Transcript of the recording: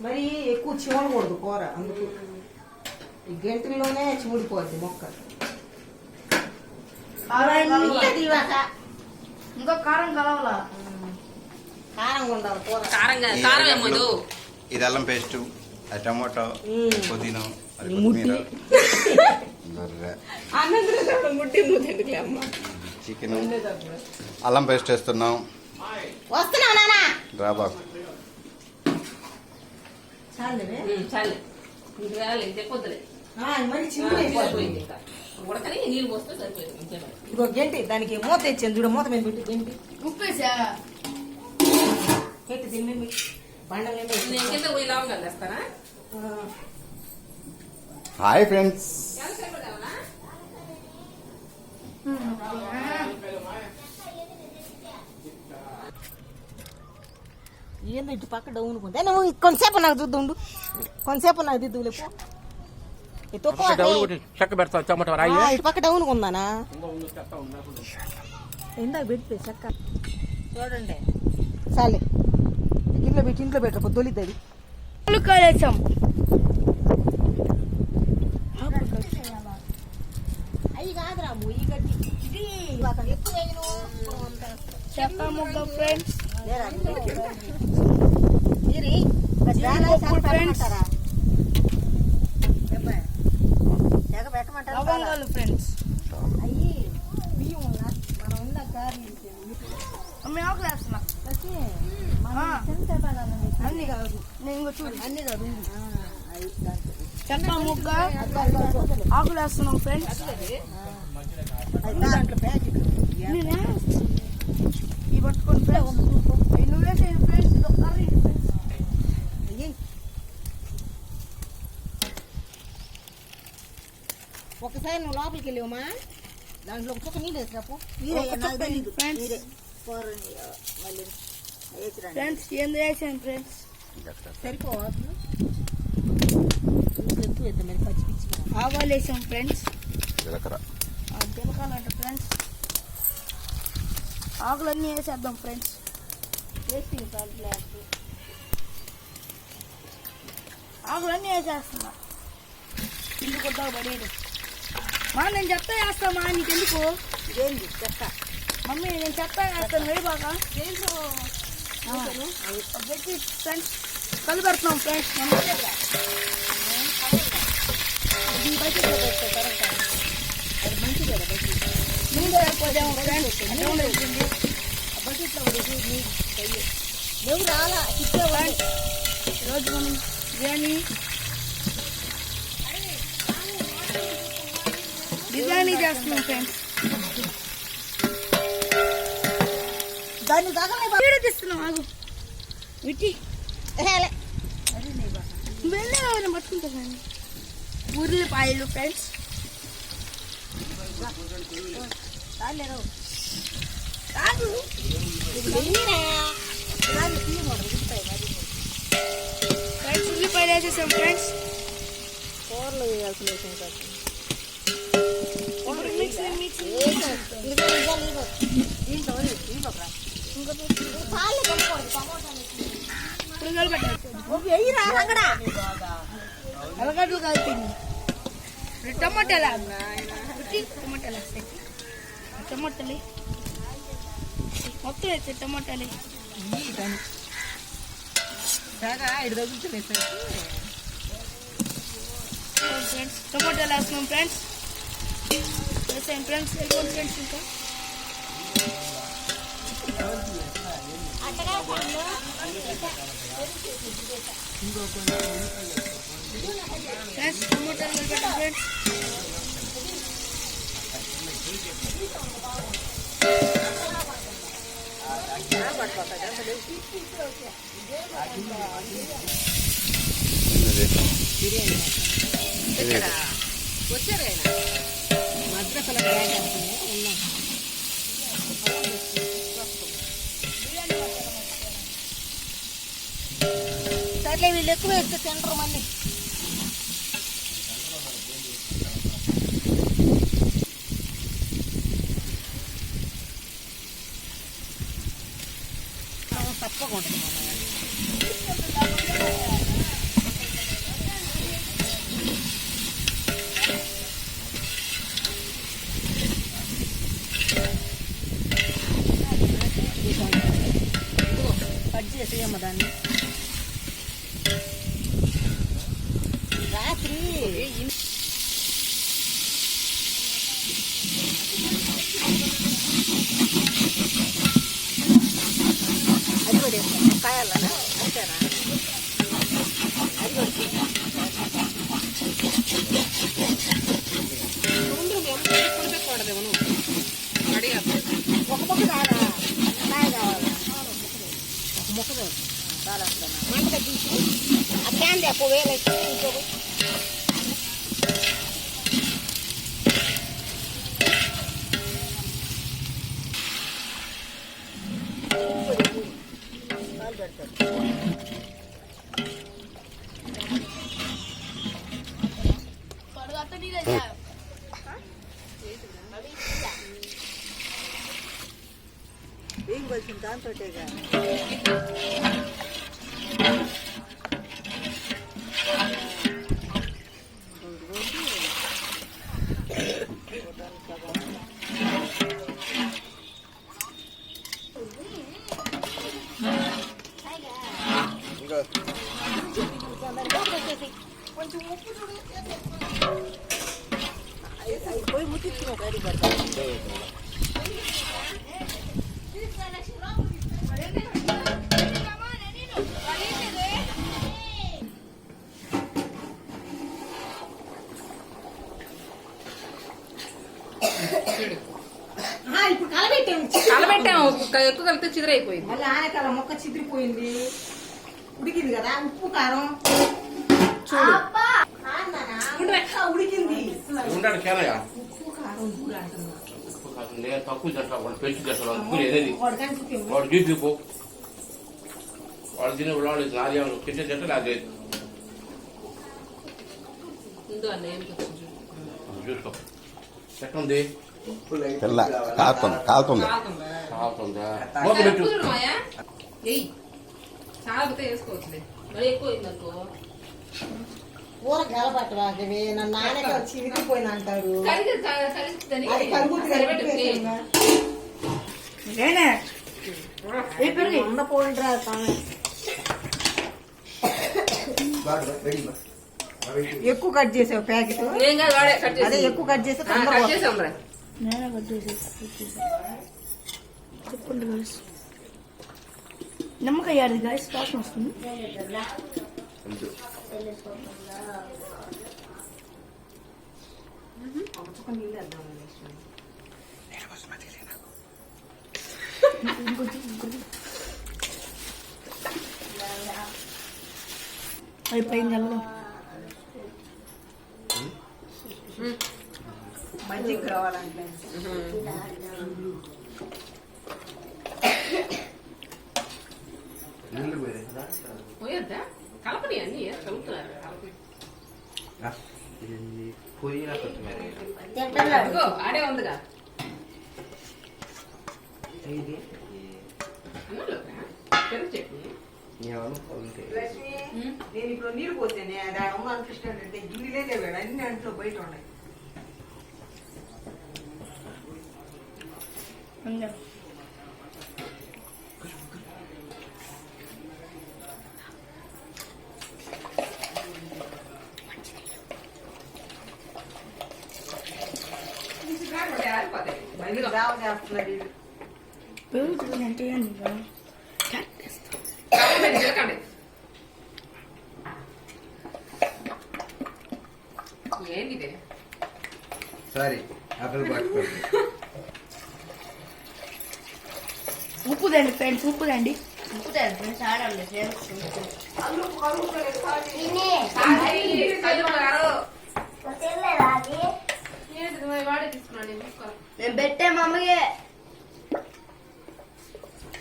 మరి ఎక్కువ చిమడకూడదు కూర, అందుకు ఈ గంటల్లోనే చిముడిపోద్ది మొక్క. ఇంకా కారం కలవాలా? కారంగా ఉండాలి కూర. కారం ఏమదు. ఇది అల్లం పేస్ట్, అది టమాటో, పుదీనా, అది కొత్తిమీర, చికెన్, అల్లం పేస్ట్ వేస్తున్నాం. వస్తున్నావు నానా రాబాకు ఇదిగో గంటి దానికి మూత ఇచ్చాను చూడ, మూత మీద పెట్టి గంటి ఉప్పేసా పెట్టి దీని మీద బండ హాయ్ ఫ్రెండ్స్, ఏందో ఇటు పక్క డౌనుకుంటే నువ్వు కొంతసేపు నాకు చూద్దు, కొంతసేపు నాకు దిద్దు లేపు. ఇటు పక్క డౌనుకుందానా ఇందాక పెడితే చెక్క చూడండి. చాలే ఇంట్లో పెట్టకు తొలిద్ది అది. కాలేసాం అవి కాదురా ఈ గడ్డి ఎక్కువ చెక్క ముక్క ఫ్రెండ్స్. లవంగాలు ఫ్రెండ్స్. అయ్యి బియ్యం మనం ఉన్న కారు అమ్మ ఆకులు వేస్తున్నా. అన్ని కాదు, నేను చూడు అన్ని కాదు. చెక్క ముక్క ఆకులు వేస్తున్నాం ఫ్రెండ్స్. దాంట్లో ప్యాకెట్ ఇవి పట్టుకొని ఫ్రెండ్స్. నువ్వేసే ఫ్రెండ్స్ ఇది ఒక కర్రీ ఫ్రెండ్స్. ఒకసారి నువ్వు లోపలికి వెళ్ళావమ్మా, దాంట్లో ఒక చుక్క నీళ్ళు వేసినప్పు ఫ్రెండ్స్. ఏం వేసాను ఫ్రెండ్స్? సరిపోవాలి ఎక్కువ వేద్దాం మరి పచ్చి పిచ్చి. ఆవాలు వేసాం ఫ్రెండ్స్. జీలకర్ర, జీలకాలంట ఫ్రెండ్స్. ఆకులన్నీ వేసేద్దాం ఫ్రెండ్స్. వేస్టింగ్ సాల్ట్ లేకపోతే ఆకులన్నీ వేసేస్తున్నా. ఇంటికి కొద్దాగా పడేది. మా నేను చెత్త వేస్తామా నీకెందుకు? ఏంది చెక్క? మమ్మీ నేను చెత్త వేస్తాను వేయబాగా. పెట్టి ఫ్రెండ్స్ కలు పెడుతున్నాం ఫ్రెండ్స్. ఈ బకెట్లో పెడితే కరెక్ట్, అది మంచిది కదా బకెట్. ముందు వేసుకోదేమో ఫ్రెండ్స్. ఆ బకెట్లో నువ్వు రాలా ఇచ్చేవాడి. ఈరోజు మనం బిర్యానీ చేస్తున్నాం ఫ్రెండ్స్. దాన్ని వీడియో తీస్తున్నాం. ఆగు విట్టి వెళ్ళి పట్టుకుంటా కానీ. ఉల్లిపాయలు ఫ్రెండ్స్. కాదు ఫ్రెండ్స్, ఉల్లిపాయలు వేసేసాం ఫ్రెండ్స్. కూరలో వేయాల్సిన ఎలగడ్డలు కలిపింది. టమాటాలు టమాటాలు మొత్తం వేస్తే టమాటాలు ఫ్రెండ్స్. టమాటాలు వేస్తున్నాం ఫ్రెండ్స్. వేసాం ఫ్రెండ్స్. వెళ్ళిపోండి ఫ్రెండ్స్. ఇంకా ఫ్రెండ్స్ టమాటాలు పెట్టాం ఫ్రెండ్స్. వచ్చారా మద్రసలో సర్లే, వీళ్ళు ఎక్కువ వేస్తే తింటారు మళ్ళీ. తప్పకుండా కట్ చేసేయమ్మ దాన్ని. రాత్రి అది కూడా కాయాలనా అంతేనా? అది కూడా ఒక మొక్క కాదా కాయ కావాలి, ఒక మొక్క చాలా మంట తీసి ఆ క్యాన్ తేపో వేలైతే ఇంకొక ఏం వచ్చింది దాంతో కొంచెం ఉప్పు పోయి ముట్టించుకున్నావు కడి పడతా. ఇప్పుడు కలబెట్టాము, ఎక్కువ కలిపితే చిదిరైపోయింది. మళ్ళీ ఆనకాల మొక్క చిదిరిపోయింది, ఉడికింది కదా. ఉప్పు కారం చూడు ఉడికింది. ఉంటాడు కేనయ్య ఉప్పు కారం కూడా అంటున్నా. నేను తక్కువ చేస్తా, వాడు పెంచి చేస్తాడు. ఏదేది వాడు కనిపించే వాడు చూపిపో, వాడు తినే వాళ్ళు నాది తింటే తింటే నాది చూసుకో. ఎట్లుంది? పిల్ల కాలుతుంది కాలుతుంది. కావుతుందా? మూత పెట్టు. చాలా వేసుకోవచ్చులే, మరి ఎక్కువ అయిందనుకో. కూర గలబట్ట వాటివి నన్ను నాన్నగారు చిరిగిపోయిన అంటారు. అది కరుగుతుంది ఉన్న పోండ్రా స్వామి. ఎక్కువ కట్ చేసావు ప్యాకెట్. అదే ఎక్కువ కట్ చేస్తే తొందరగా చెప్పండి గాయస్. నిమ్మకాయ అది గాయస్ వాసన వస్తుంది. అయిపోయింది అల్లం. మజ్జిగ రావాలంటే పోయొద్దా? కలపని అన్ని కలుపుతున్నారు. ఆడే ఉందిగా పెరుగు చట్నీ. నేను ఇప్పుడు నీళ్ళు పోతేనే అది అమ్మ అనిపిస్తుంటే గిన్నెలే లేవాడు, అన్ని అంట్లో బయట ఉన్నాయి. దావ చేస్తున్నాడు పెరుగు అంటే ఏంటిదే? సరే అప్పుడు పట్టుకోండి. ఉప్పు దండి ఫ్రెండ్స్, ఉప్పు దండి. వాడే తీసుకున్నాను. నేను పెట్టే మమ్మకి